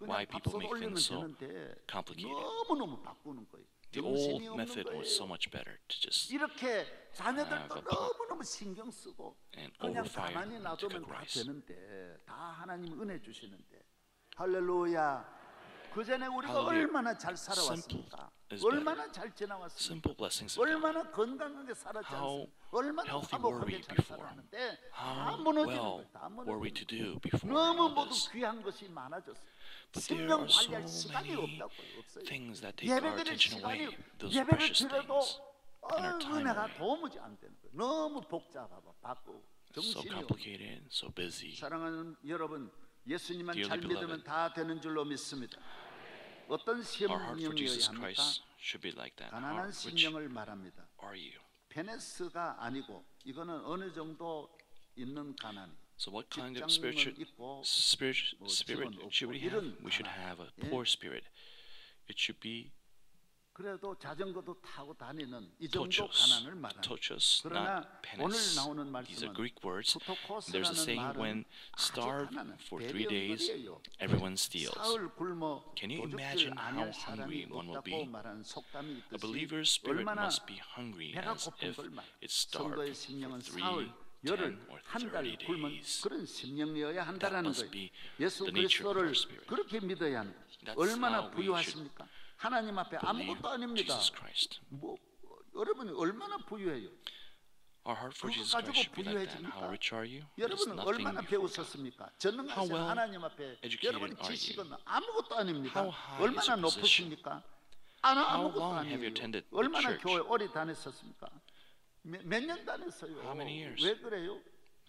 why 그냥 people 밥솥 make 올리면 things so 되는데 complicated. 너무너무 바꾸는 거예요. The 정신이 old 없는 method was so 거예요. much better to just 이렇게 자녀들도 have a pot 너무너무 신경 쓰고 and 그냥 over fire 가만히 to 놔두면 cook 다 rice. 되는데 다 하나님 은혜 주시는데 할렐루야. 그 전에 우리가 Hallelujah. 얼마나 잘 살아왔습니까? is 얼마나 better. 잘 지나왔습니까? Simple blessings of God. 얼마나 건강하게 살았지 How 않습니까? 얼마나 healthy were we 화목하게 잘 before? 살았는데 다 How 무너지는 well 거예요. 다 were we to 무너지는 do 거예요. before 너무 all 모두 this? 귀한 것이 많아졌어요. But there 생명 are so 관리할 시간이 many 없다고요. 없어요. things that take our 예배드릴 attention 시간이 away. Those 예배를 precious 드려도 things. and our time 은혜가 away. 도무지 안 되는 거예요. 너무 복잡하고 바쁘고 So 정신이 없어요. complicated, so busy. 사랑하는 여러분, 예수님만 Dearly 잘 믿으면 beloved. 다 되는 줄로 믿습니다. 어떤 Our heart for 심령이어야 Jesus 합니까? Christ should be like that. 가난한 Which 심령을 말합니다. are you? 페네스가 아니고 이거는 어느 정도 있는 가난. So what kind of 직장은 있고 spirit 뭐 spirit 집은 should we 없고 have? 이런 We should 가난. have a 예? poor spirit. It should be 그래도 자전거도 타고 다니는 이 정도 tochos. 가난을 말합니다. Tochos, 그러나 not 오늘 penis. 나오는 These are 말씀은 Greek words. There's a 푸토코스라는 saying 말은 when 아주 starved 가난한 for 3 days, 배병거리예요. everyone steals. 사흘 굶어 Can you 도둑질 imagine 아니할 how 사람이 hungry one will 없다고 be? 말하는 속담이 A 있듯이 believer's spirit 얼마나 must be hungry 배가 as 고픈 if 걸 말. it's starved 성도의 for 심령은 3, 사흘, 열흘, 10, or 한 달 30 굶은 days. 그런 심령이어야 한다라는 must 거예요. be 예수 the nature of 그리스도를 our spirit. 그렇게 믿어야 합니다. That's 얼마나 how we should 부유하십니까? 하나님 앞에 Believe 아무것도 아닙니다. Jesus Christ. 뭐 여러분이 얼마나 부유해요? Our heart for 그거 Jesus Christ 가지고 should be like that. 부유해집니까? How rich are you? It's 여러분은 nothing 얼마나 before God. 배우셨습니까? How 전능하신 well 하나님 앞에 educated 여러분 are you? 지식은 아무것도 아닙니까? How high 얼마나 is your position? 높으십니까? How 아무것도 long have you 아니에요. attended the 얼마나 church? 교회 오래 다녔었습니까? 몇 년 다녔어요? How many years? 왜 그래요?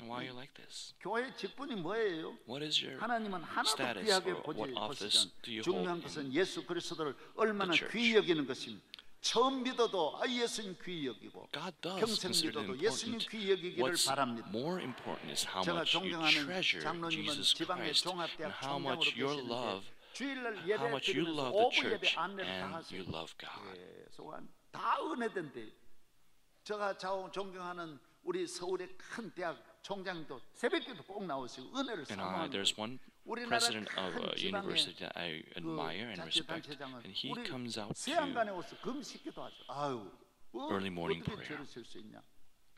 And why are you like this? 교회 직분이 뭐예요? What is your 하나님은 하나도 status 귀하게 or what office 보시지 do you 중요한 hold 것은 in 예수 그리스도를 얼마나 the church? 귀히 여기는 것입니다. 처음 믿어도 예수님 귀히 여기고 God does 평생 consider it 믿어도 예수님 important. 귀히 여기기를 What's 바랍니다. more important is how 제가 much you 존경하는 treasure 장로님은 Jesus 지방의 Christ and 종합대학 how 총장으로 much your 계시는데 love, 주일날 how 예배 much you 드리면서 love the 오후 예배 church 안내를 다 and 하세요. you love God. 계속 다 은혜된데 제가 존경하는 우리 서울의 큰 대학 총장도 새벽기도 꼭 나오시고 은혜를 And 사모하는 there's 거예요. one 우리나라 president of 큰 a 지방의 university that I admire and respect, 자치단체장은 and he 우리 comes out to 세안간에 와서 금식기도 하죠. 아유, early morning 어떻게 prayer. 저를 쓸 수 있냐?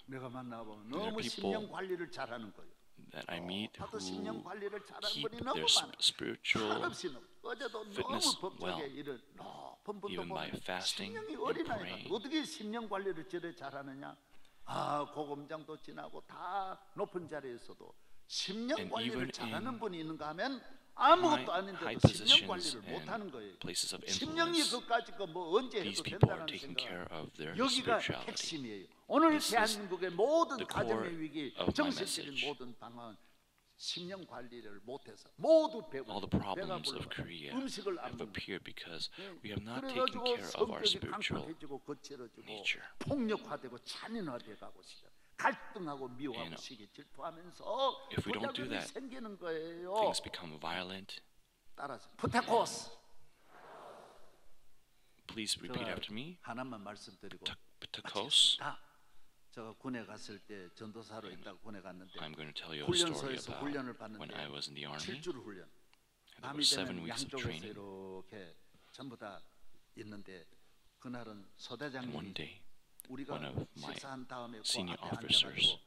내가 만나보면 There are 너무 people 심령 관리를 잘하는 거예요. that I meet 하도 심령 who 관리를 잘하는 keep 분이 너무 their 많아요. spiritual 한없이 어제도 fitness 너무 법적에 well, 일을 높은 분도 even by 보면 fasting 심령이 and 어린아이가 praying. 어떻게 심령 관리를 저래 잘하느냐? 고검장도 지나고 다 높은 자리에서도 심령 And 관리를 even 잘하는 in 분이 있는가 하면 아무것도 high 아닌데도 심령 positions 관리를 못하는 and 거예요. places of 심령이 influence, 그까짓 거뭐 언제 these 해도 people are 된다는 taking 생각. care of their 여기가 spirituality. 핵심이에요. 오늘 This is 대한민국의 모든 the core 가정의 위기, of my 정신적인 message. 모든 방황은 심령 관리를 못해서 모두 배고 All the 배가 problems of 불러요. Korea 음식을 안 have 먹는 appeared because we have not taken 그래가지고 care of our 성격이 spiritual 강팍해지고 거칠어지고 nature. 폭력화되고 잔인화돼 가고 시작. 갈등하고 미워하고 And 시기 질투하면서 if we don't do 부작용이 that, 생기는 거예요. things become violent. 따라서 푸테코스. Please repeat 제가 after me. 하나만 말씀드리고 Ptakos. 제가 군에 갔을 때 전도사로 있다가 군에 갔는데 I'm going to tell you a story 훈련소에서 about 훈련을 when I 받는데 was in the army. 7주를 훈련. There 밤이 was 7 되면 weeks of 양쪽에서 training. 이렇게 전부 다 있는데 그날은 And one 소대장님이 day, 우리가 one of my 식사한 다음에 그 senior 앞에 officers, 앉아가지고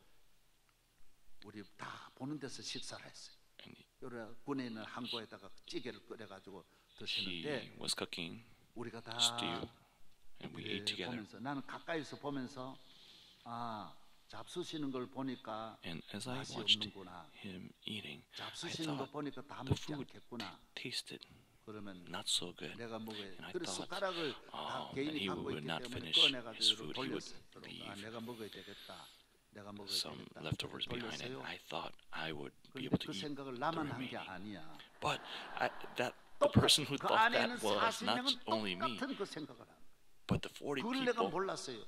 우리 다 보는 데서 식사를 했어요. and 요래 군에 있는 항구에다가 찌개를 끓여가지고 he 드시는데 was cooking 우리가 다 stew, and we ate together. 보면서 나는 가까이서 보면서 잡수시는 걸 보니까 And as I 맛이 watched 없는구나. him eating, I 잡수시는 거 thought 보니까 다 the 먹지 food 않겠구나. tasted 그러면 not so good. 내가 먹어야 And I 그래 thought, 숟가락을 다 that 개인이 he 갖고 would 있기 not 때문에 finish his 꺼내가지고 food. He would 돌렸어요. leave 내가 먹어야 되겠다. 내가 먹어야 some 되겠다. leftovers behind it. 돌렸어요. I thought I would be 그런데 able to 그 eat 생각을 the 나만 한 게 remaining. 아니야. But the person who 그 thought 안에 있는 that was not 40명은 only me, 똑같은 그 생각을 하는. but the 40 그걸 내가 people 몰랐어요.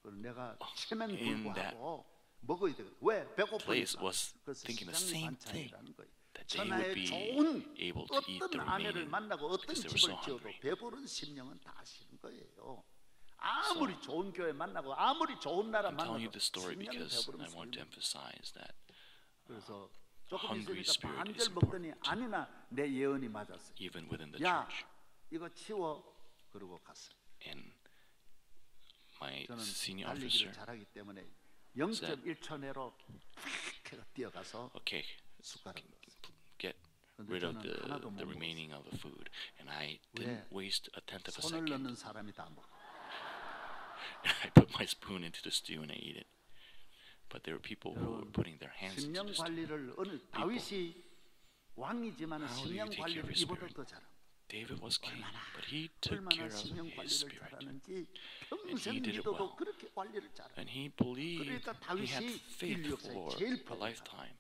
그걸 내가 체면 in that 불구하고 먹어야 되겠다. 왜? place 배고프니까. was 그래서 thinking the 시장의 same thing, 반찬이라는 거예요. that they would 천하의 be 좋은 able to eat the 어떤 아내를 remaining 만나고 어떤 because they were 집을 so 지어도 hungry. 배부른 심령은 다 싫은 거예요. 아무리 좋은 교회 만나고 아무리 좋은 나라 I'm telling you 만나도 this story 심령은 because 배부른 I want to 삶이에요. emphasize that 그래서 조금 hungry 있으니까 spirit 반절 is 먹더니 important. 아니나 내 예언이 맞았어요. even within the 야, church. 이거 치워. 그러고 갔어요. And my 저는 senior 달리기를 officer 잘하기 때문에 0.1초 내로 팍 뛰어가서 okay, 숟가락을 넣었어요. get rid of the remaining of the food, and I didn't waste a tenth of a 손을 second. 넣는 사람이 다 먹어. I put my spoon into the stew and I ate it. But there were people who were putting their hands into 심령 the stew. 관리를 어느 다윗이 왕이지만 심령 관리를 이보다 더 잘합니다. David was king, but he took care 얼마나 of 심령 his 관리를 spirit. 잘하는지 And 평생 he did it 믿어도 well. 그렇게 관리를 잘해. And he believed, 그러니까 he had 다윗이 faith 인류 역사에 for 제일 a lifetime.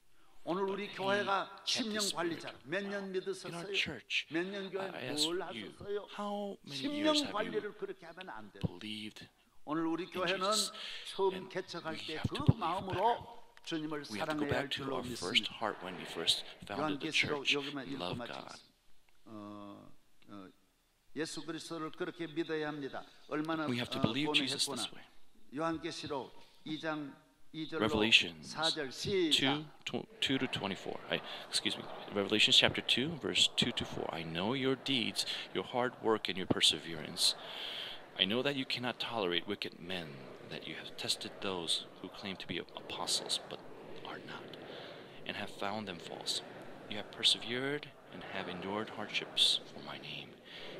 오늘 우리 But 교회가 he kept 심령 his 관리 spirit. 잘 몇 년 In our 믿으셨어요? church, 몇 년 교회 I ask 뭘 you, 하셨어요? how many 심령 years have you 관리를 그렇게 하면 안 돼요. believed? 오늘 우리 교회는 Jesus. 처음 And 개척할 we 때 have 그 to believe 마음으로 주님을 We have to go 사랑해야 할 back to 줄로 our first 믿습니다. heart when we first founded the 요한계시록 church. 여기만 We 읽고 love God. 마치겠습니다. 예수 그리스도를 그렇게 믿어야 합니다. 얼마나 We have to believe Jesus 고뇌했구나. this way. 요한계시록 2장 2절로 Revelations 4절 시작. 2 to 24. Excuse me. Revelations chapter 2, verse 2 to 4. I know your deeds, your hard work, and your perseverance. I know that you cannot tolerate wicked men, that you have tested those who claim to be apostles but are not, and have found them false. You have persevered and have endured hardships for my name,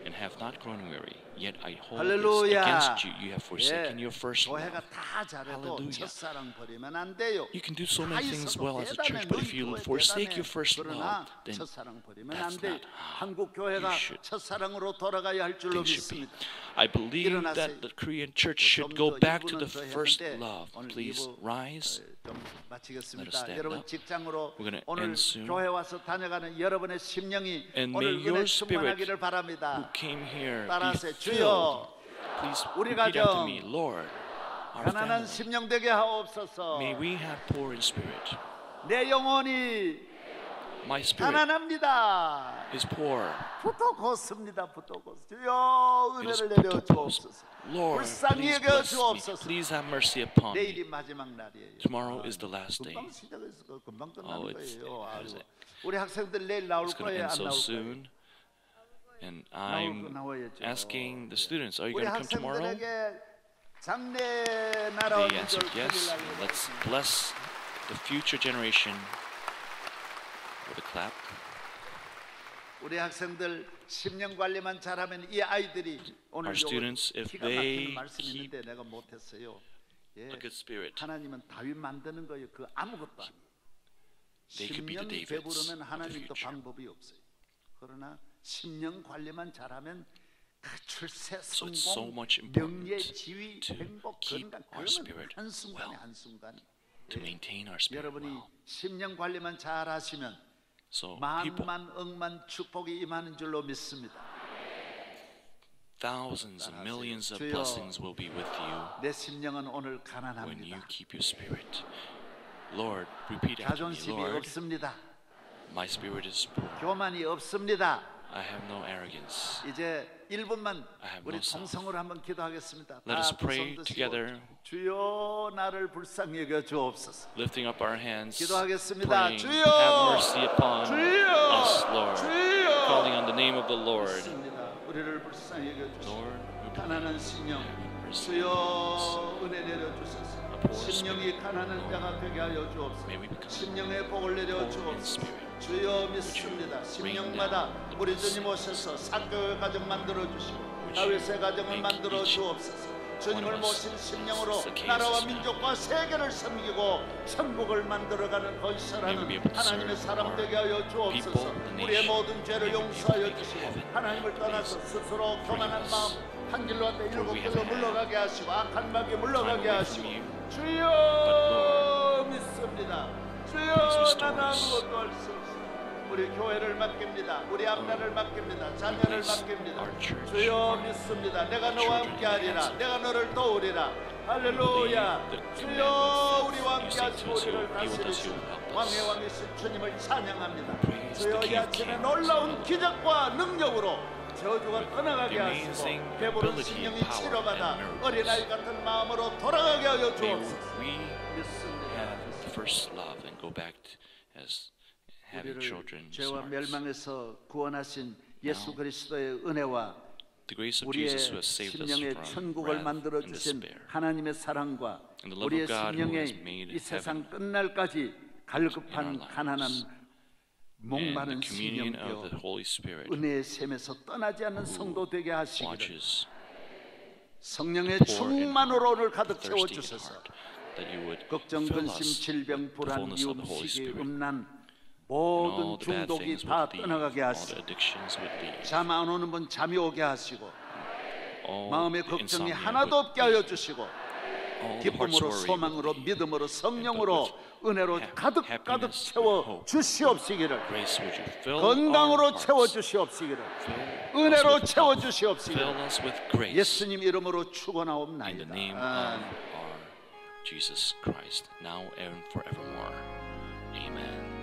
and have not grown weary. Yet I hold this 할렐루야. against you. You have forsaken your first love. 교회가 다 잘해도 Hallelujah. 첫사랑 버리면 안 돼요. You can do so many things 있어도 well as a church, 대단해. but if you 너희 교회 forsake 대단해. your first 그러나 love, then 첫사랑 버리면 that's 안 돼. not how 한국 교회가 you should 첫사랑으로 돌아가야 할 줄로 things should be. 믿습니다. I believe 일어나세요. that the Korean church should 좀 go 더 back to 2부는 the 더 first 했는데 love. 오늘 Please 2부 rise. 좀 Let us 마치겠습니다. stand 여러분 up. 직장으로 We're gonna 오늘 end soon. 교회 와서 다녀가는 여러분의 심령이 And 오늘 may your 은혜 spirit 충만하기를 who 바랍니다. came here be 따라하세요. filled. 주여, Please 우리 repeat after 가정, me. Lord, our 가난한 family, 심령 되게 하옵소서. may we have poor in spirit. 내 영혼이 My spirit 가난합니다. is poor. 부도고습니다. 부도고스. 주여 It is 은혜를 내려 put to 주옵소서. Lord, 불쌍히 please 여겨 bless me. 주옵소서. Please have mercy upon me. 내일이 마지막 날이에요. Tomorrow is the last day. 금방 시작해서 금방 끝나는 Oh, it's- 거예요. how is 아이고. it? 우리 학생들 내일 나올 It's going to 거예요, end 안 so 나올 거예요? soon. And I'm 나와야죠. asking the students, are you 우리 going to come tomorrow? 학생들에게 장래 날아온 They answered 줄 yes. 큰일 날리겠습니다. Let's bless the future generation with a clap. 우리 학생들 심령 관리만 잘하면 이 아이들이 오늘 Our students, if 기가 막히는 they 말씀이 keep 있는데 내가 못했어요. 예, a good spirit, 하나님은 다윗 만드는 거예요. 그 아무것도 아니에요. they could be the 10년 Davids 배부르면 of the 하나님도 future. 방법이 없어요. 그러나 10년 관리만 잘하면 그 출세, So it's so 성공, much important 명예, 지위, to 행복, keep 건강 our 그러면 spirit 한순간에 well, 한순간 to maintain our spirit 여러분이 well. 10년 관리만 잘하시면 So people, 만만 억만 축복이 임하는 줄로 믿습니다. thousands and millions of 주여, blessings will be with you 내 심령은 오늘 when you 가난합니다. keep your spirit. Lord, repeat after me. 자존심이 Lord, 없습니다. my spirit is poor. 교만이 없습니다. I have no arrogance. 이제 1분만 I have 우리 no self. 동성으로 한번 기도하겠습니다. Let us 다 pray 두손 드시고 together. 주여 나를 불쌍히 여겨 주옵소서. Lifting up our hands, 기도하겠습니다. praying, 주여! have mercy upon 주여! us, Lord. 주여! Calling on the name of the Lord. 믿습니다. 우리를 불쌍히 여겨 주시고 Lord, we 가난한 심령 mercy 주여 upon us. 은혜 내려 주소서. poor 심령이 spirit, 가난한 Lord. 자가 되게 하여 주옵소서. May we become 심령의 복을 내려 poor in 주옵소서. spirit. 주여 믿습니다. 심령마다 우리 주님 오셔서 사교의 가정 만들어 주시고 다윗의 가정을 만들어 주옵소서. 주님을 모신 심령으로 나라와 민족과 세계를 섬기고 천국을 만들어가는 건설하는 하나님의 사람 되게 하여 주옵소서. 우리의 모든 죄를 용서하여 주시고 하나님을 떠나서 스스로 교만한 마음 한 길로 한데 일곱 길로 물러가게 하시고 악한 마귀 물러가게 하시고 주여 믿습니다. 주여 나는 아무것도 할 수 없습니다. 우리 교회를 맡깁니다. 우리 앞날을 맡깁니다. 자녀를 맡깁니다. 주여 믿습니다. 내가 너와 함께하리라. 내가 너를 도우리라. 할렐루야. 주여 우리와 함께하시고 우리를 다스리시는 왕의 왕이신 주님을 찬양합니다. 주여 이 아침에 놀라운 기적과 능력으로 저주가 떠나가게 하시고 배부른 심령이 치료받아 어린아이 같은 마음으로 돌아가게 하여 주옵소서. 믿습니다. first love and go back as having children. 죄와 멸망에서 구원하신 예수 그리스도의 은혜와 The grace of 우리의 Jesus who has saved us 심령의 from 천국을 wrath 만들어 and 주신 despair. 하나님의 사랑과 And the love 우리의 of God who has 심령의 made 이 세상 heaven 끝날까지 in 갈급한 our lives. 가난한 목마른 생명이여 은혜의 샘에서 떠나지 않는 성도 되게 하시기를 성령의 충만으로 오늘 가득 채워주소서. 걱정, 근심, 질병, 불안, 미움, 시기, 음란 모든 중독이 다 떠나가게 하시고 잠 안 오는 분 잠이 오게 하시고 마음의 걱정이 하나도 없게 하여 주시고 기쁨으로 소망으로 믿음으로 성령으로 은혜로 가득 채워 주시옵시기를 건강으로 채워 주시옵시기를 은혜로 채워 주시옵시기를 예수님 이름으로 축원하옵나이다. Jesus Christ, now and forevermore. Amen.